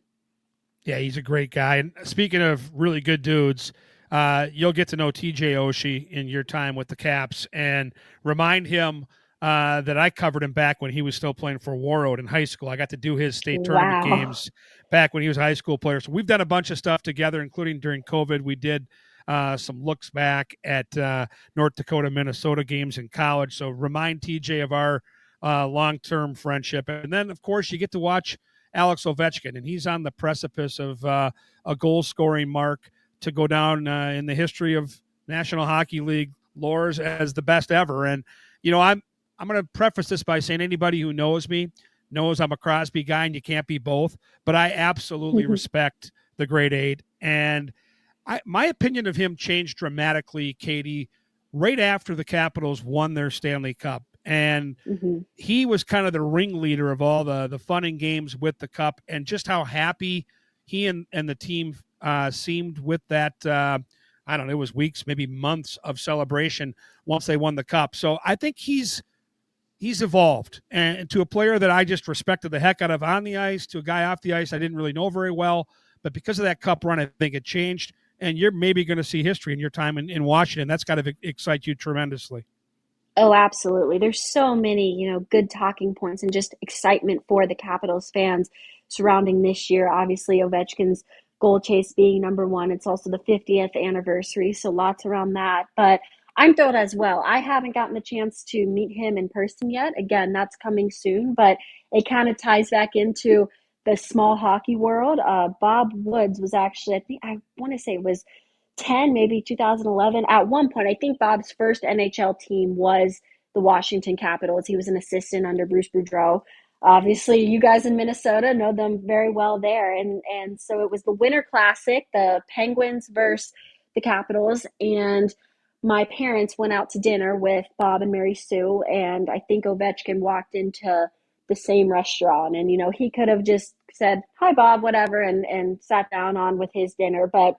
Yeah, he's a great guy. And speaking of really good dudes, you'll get to know TJ Oshie in your time with the Caps and remind him that I covered him back when he was still playing for Warroad in high school. I got to do his state tournament Wow. games back when he was a high school player. So we've done a bunch of stuff together, including during COVID. We did some looks back at North Dakota, Minnesota games in college. So remind TJ of our long-term friendship. And then, of course, you get to watch Alex Ovechkin, and he's on the precipice of a goal-scoring mark to go down in the history of National Hockey League Lors as the best ever. And I'm going to preface this by saying anybody who knows me knows I'm a Crosby guy, and you can't be both. But I absolutely respect the Great Eight, and my opinion of him changed dramatically, Katie, right after the Capitals won their Stanley Cup. And Hmm. he was kind of the ringleader of all the fun and games with the cup, and just how happy he and the team seemed with that. I don't know, it was weeks, maybe months of celebration once they won the cup. So I think he's evolved, and to a player that I just respected the heck out of on the ice, to a guy off the ice I didn't really know very well. But because of that cup run, I think it changed. And you're maybe going to see history in your time in Washington. That's got to excite you tremendously. Oh, absolutely. There's so many, good talking points and just excitement for the Capitals fans surrounding this year. Obviously, Ovechkin's goal chase being number one. It's also the 50th anniversary, so lots around that. But I'm thrilled as well. I haven't gotten the chance to meet him in person yet. Again, that's coming soon, but it kind of ties back into the small hockey world. Bob Woods was actually, I want to say it was 10, maybe 2011. At one point, I think Bob's first NHL team was the Washington Capitals. He was an assistant under Bruce Boudreau. Obviously, you guys in Minnesota know them very well there. And so it was the Winter Classic, the Penguins versus the Capitals. And my parents went out to dinner with Bob and Mary Sue. And I think Ovechkin walked into the same restaurant. And, he could have just said, "Hi, Bob," whatever, and sat down on with his dinner. But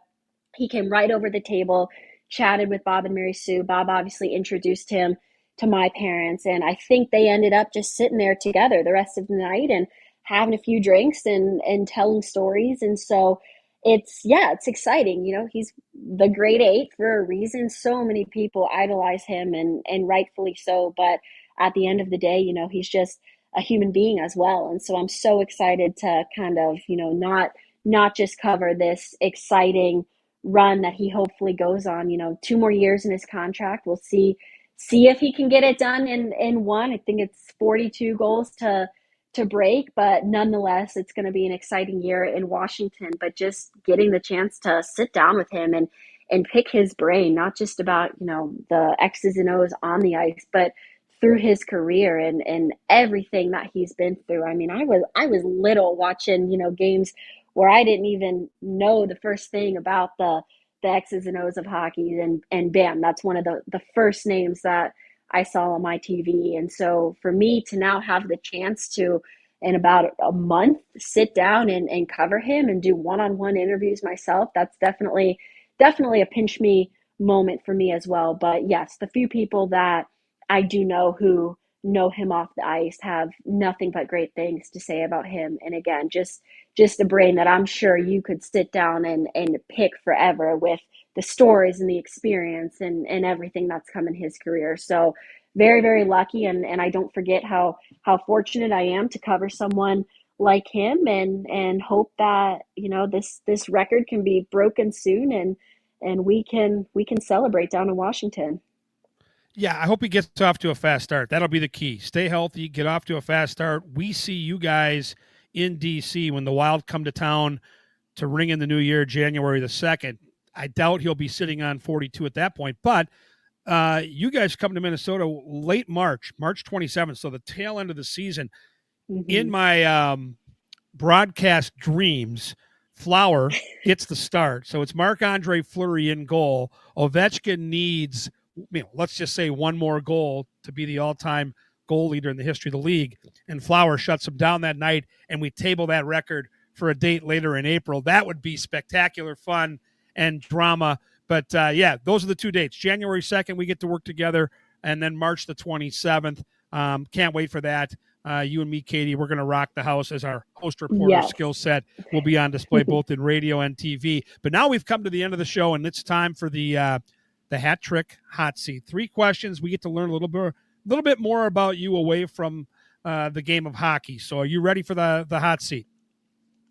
he came right over the table, chatted with Bob and Mary Sue. Bob obviously introduced him to my parents, and I think they ended up just sitting there together the rest of the night and having a few drinks and telling stories. And so it's exciting. He's the Great Eight for a reason. So many people idolize him, and rightfully so. But at the end of the day, he's just a human being as well. And so I'm so excited to kind of, not just cover this exciting run that he hopefully goes on. 2 more years in his contract. We'll see if he can get it done in one. I think it's 42 goals to break, but nonetheless, it's going to be an exciting year in Washington. But just getting the chance to sit down with him and pick his brain, not just about the X's and O's on the ice, but through his career and everything that he's been through. I mean, I was little watching games where I didn't even know the first thing about the X's and O's of hockey, and bam, that's one of the first names that I saw on my TV. And so for me to now have the chance to, in about a month, sit down and cover him and do one-on-one interviews myself, that's definitely a pinch me moment for me as well. But yes, the few people that I do know who know him off the ice have nothing but great things to say about him. And again, just a brain that I'm sure you could sit down and pick forever with the stories and the experience and everything that's come in his career. So very, very lucky. And I don't forget how fortunate I am to cover someone like him, and hope that, this record can be broken soon, and we can celebrate down in Washington. Yeah, I hope he gets off to a fast start. That'll be the key. Stay healthy, get off to a fast start. We see you guys in DC when the Wild come to town to ring in the new year, January the 2nd. I doubt he'll be sitting on 42 at that point, but you guys come to Minnesota late March, March 27th, so the tail end of the season. In Mm-hmm. my broadcast dreams, Flower gets the start. So it's Marc-Andre Fleury in goal. Ovechkin needs, let's just say one more goal to be the all-time goal leader in the history of the league. And Flower shuts him down that night, and we table that record for a date later in April. That would be spectacular fun and drama. But yeah, those are the two dates. January 2nd, we get to work together, and then March the 27th. Can't wait for that. You and me, Katie, we're going to rock the house as our host reporter Yes. skill set will be on display both in radio and TV. But now we've come to the end of the show, and it's time for the hat trick hot seat. 3 questions. We get to learn a little bit more about you away from the game of hockey. So, are you ready for the hot seat?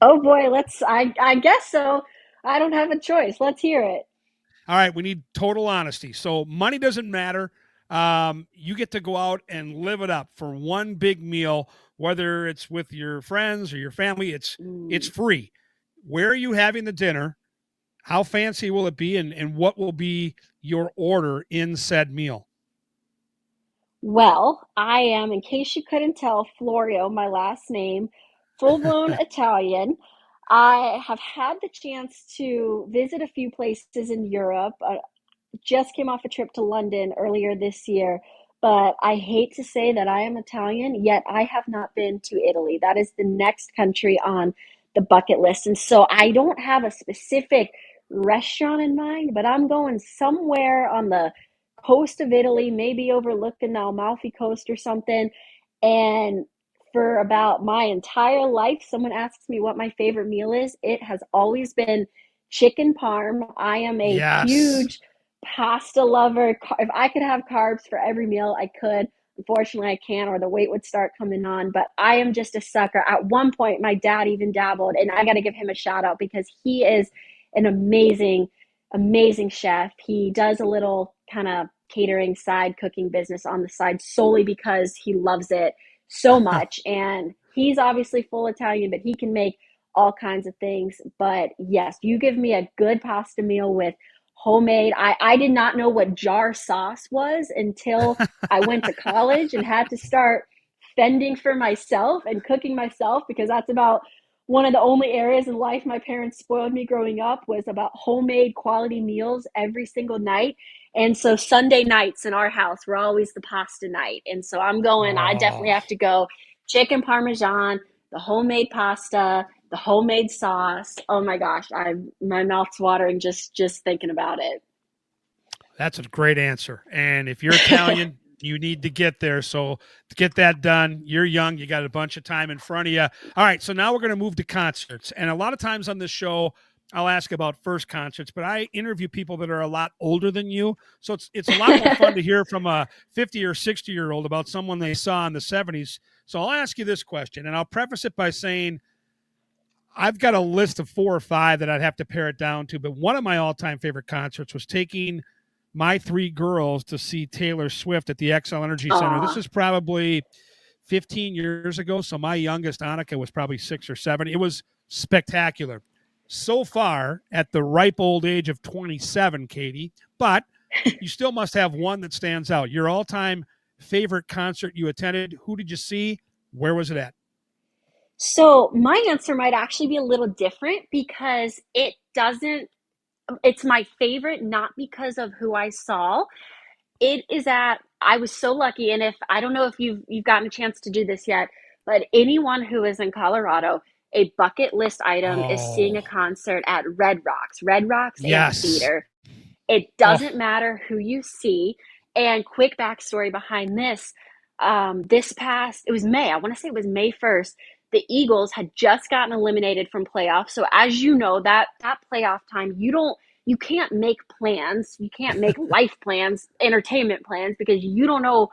Oh boy, I guess so. I don't have a choice. Let's hear it. All right, we need total honesty. So money doesn't matter. You get to go out and live it up for one big meal, whether it's with your friends or your family. It's Mm. free. Where are you having the dinner? How fancy will it be, and what will be your order in said meal? Well, I am, in case you couldn't tell, Florio, my last name, full blown Italian. I have had the chance to visit a few places in Europe. Just came off a trip to London earlier this year, but I hate to say that I am Italian, yet I have not been to Italy. That is the next country on the bucket list. And so I don't have a specific restaurant in mind, but I'm going somewhere on the coast of Italy, maybe overlooking the Amalfi Coast or something. And for about my entire life, someone asks me what my favorite meal is. It has always been chicken parm. I am a Yes. huge pasta lover. If I could have carbs for every meal, I could. Unfortunately, I can't, or the weight would start coming on. But I am just a sucker. At one point, my dad even dabbled, and I got to give him a shout out because he is an amazing, amazing chef. He does a little kind of catering side cooking business on the side solely because he loves it so much. And he's obviously full Italian, but he can make all kinds of things. But yes, you give me a good pasta meal with homemade. I did not know what jar sauce was until I went to college and had to start fending for myself and cooking myself, because that's about one of the only areas in life my parents spoiled me growing up, was about homemade quality meals every single night. And so Sunday nights in our house were always the pasta night. And so I definitely Oh, have to go chicken parmesan, the homemade pasta, the homemade sauce. Oh my gosh, my mouth's watering just thinking about it. that's a great answer. And if you're Italian, you need to get there. So to get that done, you're young, you got a bunch of time in front of you. All right, so now we're going to move to concerts. And a lot of times on this show, I'll ask about first concerts, but I interview people that are a lot older than you. So it's a lot more fun to hear from a 50 or 60-year-old about someone they saw in the 70s. So I'll ask you this question, and I'll preface it by saying I've got a list of 4 or 5 that I'd have to pare it down to, but one of my all-time favorite concerts was taking my 3 girls to see Taylor Swift at the XL Energy Center. This Aw. is probably 15 years ago, so my youngest Annika was probably 6 or 7. It was spectacular. So far, at the ripe old age of 27, Katie, but you still must have one that stands out. Your all-time favorite concert you attended. Who did you see? Where was it at? So my answer might actually be a little different because it's my favorite not because of who I saw. I was so lucky, and if I don't know if you've gotten a chance to do this yet, but anyone who is in Colorado, a bucket list item is seeing a Oh, concert at Red Rocks yes. Amphitheater. It Oh, doesn't matter who you see. And quick backstory behind this: this past, it was May. I want to say it was May 1st. The Eagles had just gotten eliminated from playoffs. So as you know, that playoff time, you can't make plans. You can't make life plans, entertainment plans, because you don't know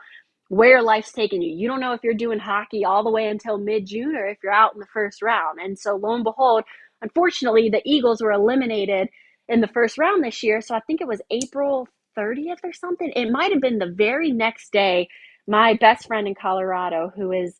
where life's taking you. You don't know if you're doing hockey all the way until mid-June or if you're out in the first round. And so lo and behold, unfortunately, the Eagles were eliminated in the first round this year. So I think it was April 30th or something. It might have been the very next day. My best friend in Colorado, who is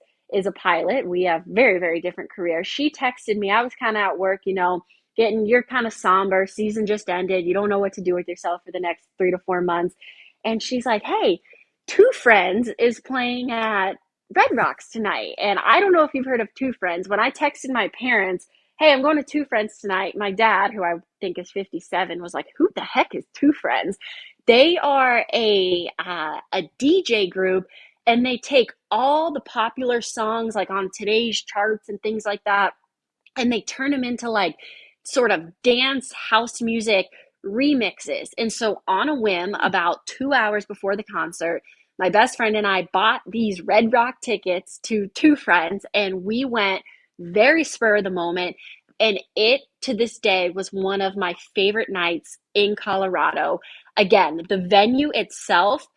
a pilot, we have very, very different careers. She texted me. I was kind of at work, you're kind of somber. Season just ended. You don't know what to do with yourself for the next 3 to 4 months. And she's like, hey, Two Friends is playing at Red Rocks tonight. And I don't know if you've heard of Two Friends. When I texted my parents, hey, I'm going to Two Friends tonight, my dad, who I think is 57, was like, who the heck is Two Friends? They are a DJ group, and they take all the popular songs like on today's charts and things like that, and they turn them into like sort of dance house music remixes. And so, on a whim, about 2 hours before the concert, my best friend and I bought these Red Rock tickets to Two Friends, and we went very spur of the moment. And it, to this day, was one of my favorite nights in Colorado. Again, the venue itself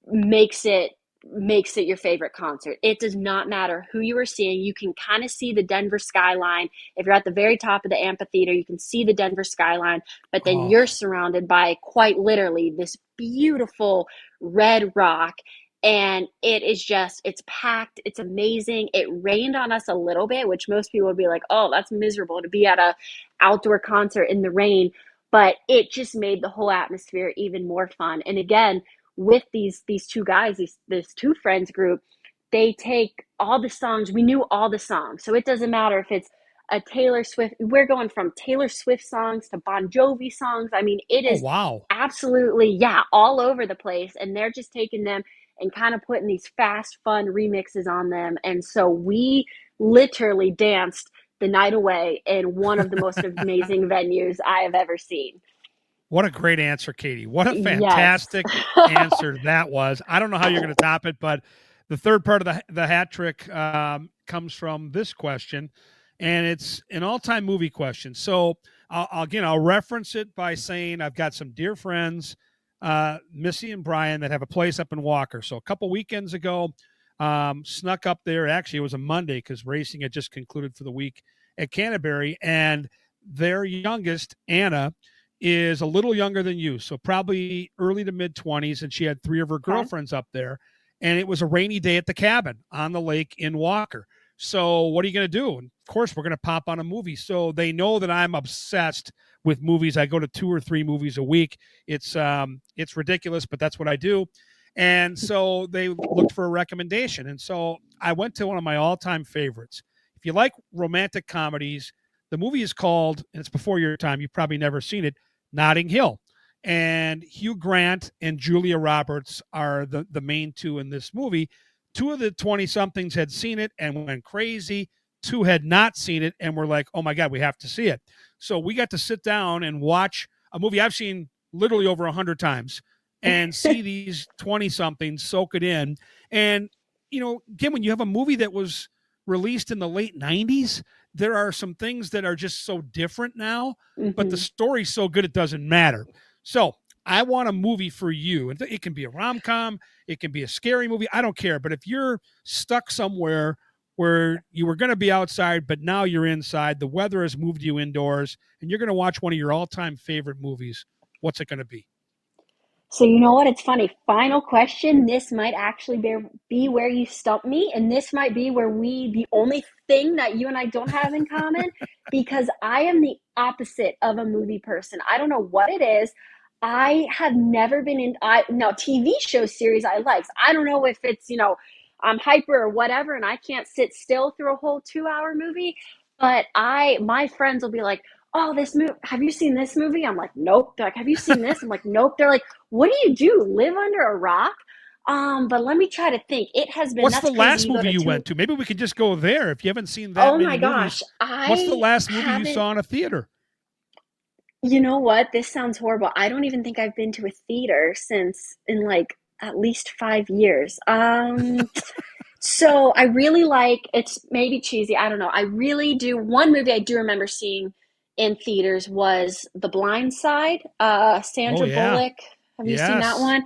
makes it makes it your favorite concert. It does not matter who you are seeing. You can kind of see the Denver skyline. If you're at the very top of the amphitheater, you can see the Denver skyline, but then oh, you're surrounded by quite literally this beautiful red rock. And it's packed. It's amazing. It rained on us a little bit, which most people would be like, oh, that's miserable to be at a outdoor concert in the rain. but it just made the whole atmosphere even more fun. And again, with these two guys, this two friends group, they take all the songs. We knew all the songs, so it doesn't matter if it's a Taylor Swift. We're going from Taylor Swift songs to Bon Jovi songs. I mean, it Oh, is wow. absolutely, yeah, all over the place. And they're just taking them and kind of putting these fast, fun remixes on them. And so we literally danced the night away in one of the most amazing venues I have ever seen. What a great answer, Katie. What a Yes. fantastic answer that was. I don't know how you're going to top it, but the third part of the hat trick comes from this question, and it's an all-time movie question. So I'll reference it by saying I've got some dear friends, Missy and Brian, that have a place up in Walker. So a couple weekends ago, snuck up there. Actually, it was a Monday because racing had just concluded for the week at Canterbury, and their youngest, Anna, is a little younger than you, so probably early to mid 20s, and she had three of her Okay. girlfriends up there, and it was a rainy day at the cabin on the lake in Walker. So what are you going to do? And of course, we're going to pop on a movie. So they know that I'm obsessed with movies. I go to 2 or 3 movies a week. It's ridiculous, but that's what I do. And so they looked for a recommendation, and so I went to one of my all-time favorites. If you like romantic comedies, the movie is called, and it's before your time, you've probably never seen it, Notting Hill. And Hugh Grant and Julia Roberts are the main two in this movie. 2 of the 20 somethings had seen it and went crazy. 2 had not seen it and were like, oh my God, we have to see it. So we got to sit down and watch a movie I've seen literally over 100 times and see these 20 somethings, soak it in. And, again, when you have a movie that was released in the late 90s, there are some things that are just so different now, but the Mm-hmm. story's so good it doesn't matter. So I want a movie for you. It can be a rom-com, it can be a scary movie. I don't care. But if you're stuck somewhere where you were going to be outside, but now you're inside, the weather has moved you indoors, and you're going to watch one of your all-time favorite movies, what's it going to be? So you know what? It's funny. Final question. This might actually be where you stump me, and this might be where the only thing that you and I don't have in common, because I am the opposite of a movie person. I don't know what it is. I have never been in. I now TV show series I like. I don't know if it's I'm hyper or whatever, and I can't sit still through a whole 2 hour movie. But my friends will be like, "Oh, this movie. Have you seen this movie?" I'm like, "Nope." They're like, "Have you seen this?" I'm like, "Nope." They're like, what do you do? Live under a rock? But let me try to think. It has been What's that's the crazy. last You go movie to you two. went to? Maybe we could just go there. If you haven't seen that Oh many my movies, gosh, what's the I last movie you haven't. saw in a theater? You know what? This sounds horrible. I don't even think I've been to a theater since in like at least 5 years. So I really like. It's maybe cheesy. I don't know. I really do. One movie I do remember seeing in theaters was The Blind Side. Oh, Sandra yeah. Bullock. Have you seen that Yes. one?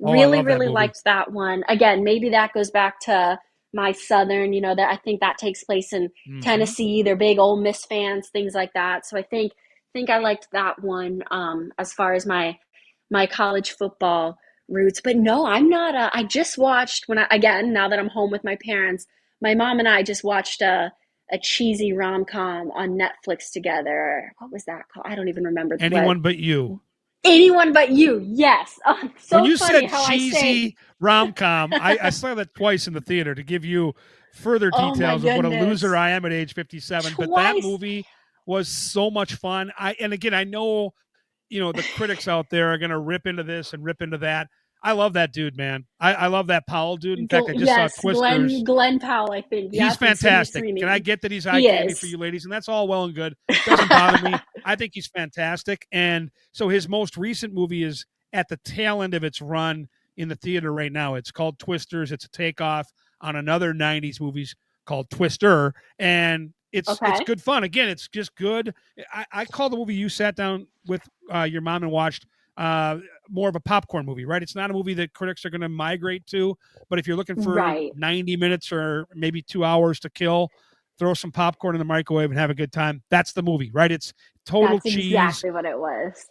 Oh, I Really, love that really movie. liked that one. Again, maybe that goes back to my southern. That I think that takes place in Hmm. Tennessee. They're big Ole Miss fans, things like that. So I think I liked that one as far as my college football roots. But no, I'm not. I just watched again, now that I'm home with my parents, my mom and I just watched a cheesy rom com on Netflix together. What was that called? I don't even remember what. Anyone But You. Anyone but you. Yes. Oh, When so you funny said how I say. cheesy rom com, I saw that twice in the theater to give you further Oh my details of what a loser goodness. I am at age 57. But that Twice. movie was so much fun. And again, I know the critics out there are going to rip into this and rip into that. I love that dude, man. I love that Powell dude. In fact, I just saw Yes, Glenn Twisters. Glenn Powell, I think. He's Yep, in Sydney fantastic. And I Sweeney. get that he's eye He candy for is. you ladies, and that's all well and good. Doesn't bother me. I think he's fantastic. And so his most recent movie is at the tail end of its run in the theater right now. It's called Twisters. It's a takeoff on another 90s movies called Twister. And it's Okay. good fun. Again, it's just good. I call the movie you sat down with your mom and watched uh, more of a popcorn movie, right? It's not a movie that critics are going to migrate to, but if you're looking for Right. 90 minutes or maybe 2 hours to kill, throw some popcorn in the microwave and have a good time. That's the movie, right? It's total That's cheese, exactly what it was.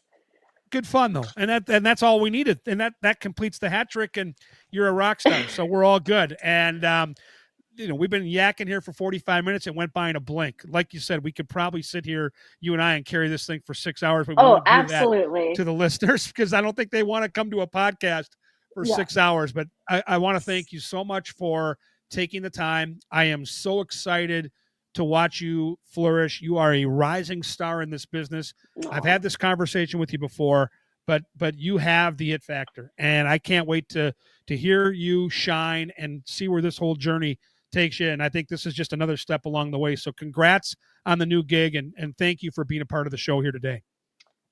good fun though, and that's all we needed, and that completes the hat trick. And you're a rock star, so we're all good. And we've been yakking here for 45 minutes. It went by in a blink. Like you said, we could probably sit here, you and I, and carry this thing for 6 hours, but we Oh, won't do that to absolutely. the listeners because I don't think they want to come to a podcast for Yeah. 6 hours. But I want to thank you so much for taking the time. I am so excited to watch you flourish. You are a rising star in this business. I've had this conversation with you before, but you have the it factor, and I can't wait to hear you shine and see where this whole journey takes you. And I think this is just another step along the way. So congrats on the new gig, and thank you for being a part of the show here today.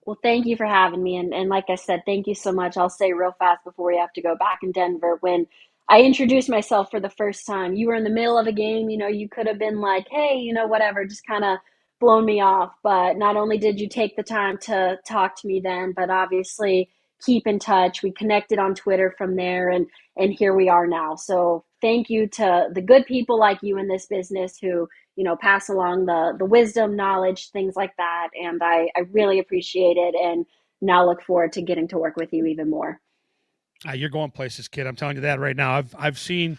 Well, thank you for having me. And like I said, thank you so much. I'll say real fast before we have to go back in Denver. When I introduced myself for the first time, you were in the middle of a game. You could have been like, hey, whatever, just kind of blown me off. But not only did you take the time to talk to me then, but obviously keep in touch. We connected on Twitter from there, and here we are now. So thank you to the good people like you in this business who pass along the wisdom, knowledge, things like that. And I really appreciate it. And now look forward to getting to work with you even more. You're going places, kid. I'm telling you that right now. I've seen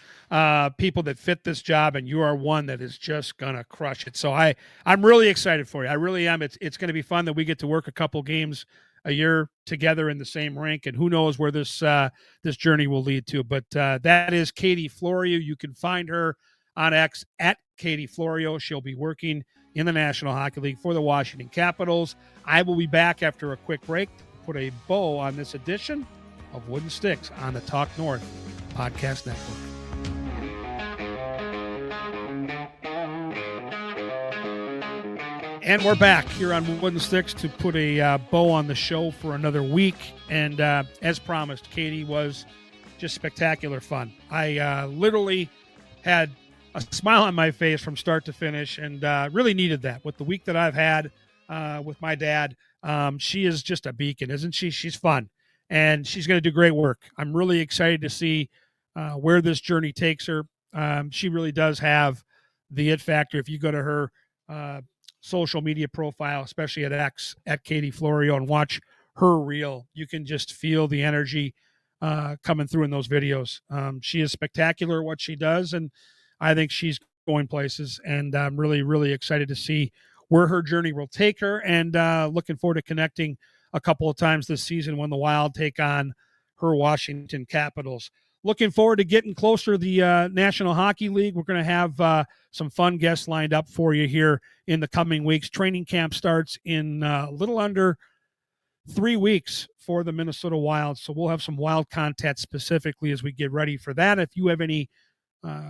people that fit this job, and you are one that is just gonna crush it. So I'm really excited for you. I really am. It's going to be fun that we get to work a couple games a year together in the same rink, and who knows where this journey will lead to. But that is Katie Florio. You can find her on X at Katie Florio. She'll be working in the National Hockey League for the Washington Capitals. I will be back after a quick break to put a bow on this edition of Wooden Sticks on the Talk North Podcast Network. And we're back here on Wooden Sticks to put a bow on the show for another week. And as promised, Katie was just spectacular fun. I literally had a smile on my face from start to finish, and really needed that with the week that I've had with my dad. She is just a beacon, isn't she? She's fun, and she's going to do great work. I'm really excited to see where this journey takes her. She really does have the it factor. If you go to her social media profile, especially at X, at Katie Florio, and watch her reel, you can just feel the energy coming through in those videos. She is spectacular at what she does, and I think she's going places, and I'm really, really excited to see where her journey will take her, and looking forward to connecting a couple of times this season when the Wild take on her Washington Capitals. Looking forward to getting closer to the National Hockey League. We're going to have some fun guests lined up for you here in the coming weeks. Training camp starts in a little under 3 weeks for the Minnesota Wild, so we'll have some Wild content specifically as we get ready for that. If you have any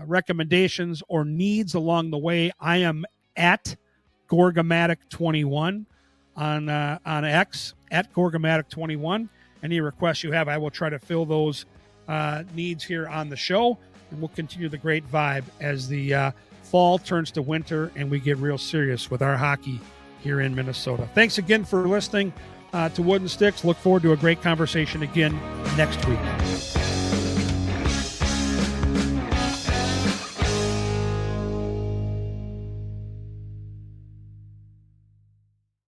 recommendations or needs along the way, I am at Gorgamatic21 on X, at Gorgamatic21. Any requests you have, I will try to fill those needs here on the show, and we'll continue the great vibe as the fall turns to winter and we get real serious with our hockey here in Minnesota. Thanks again for listening to Wooden Sticks. Look forward to a great conversation again next week.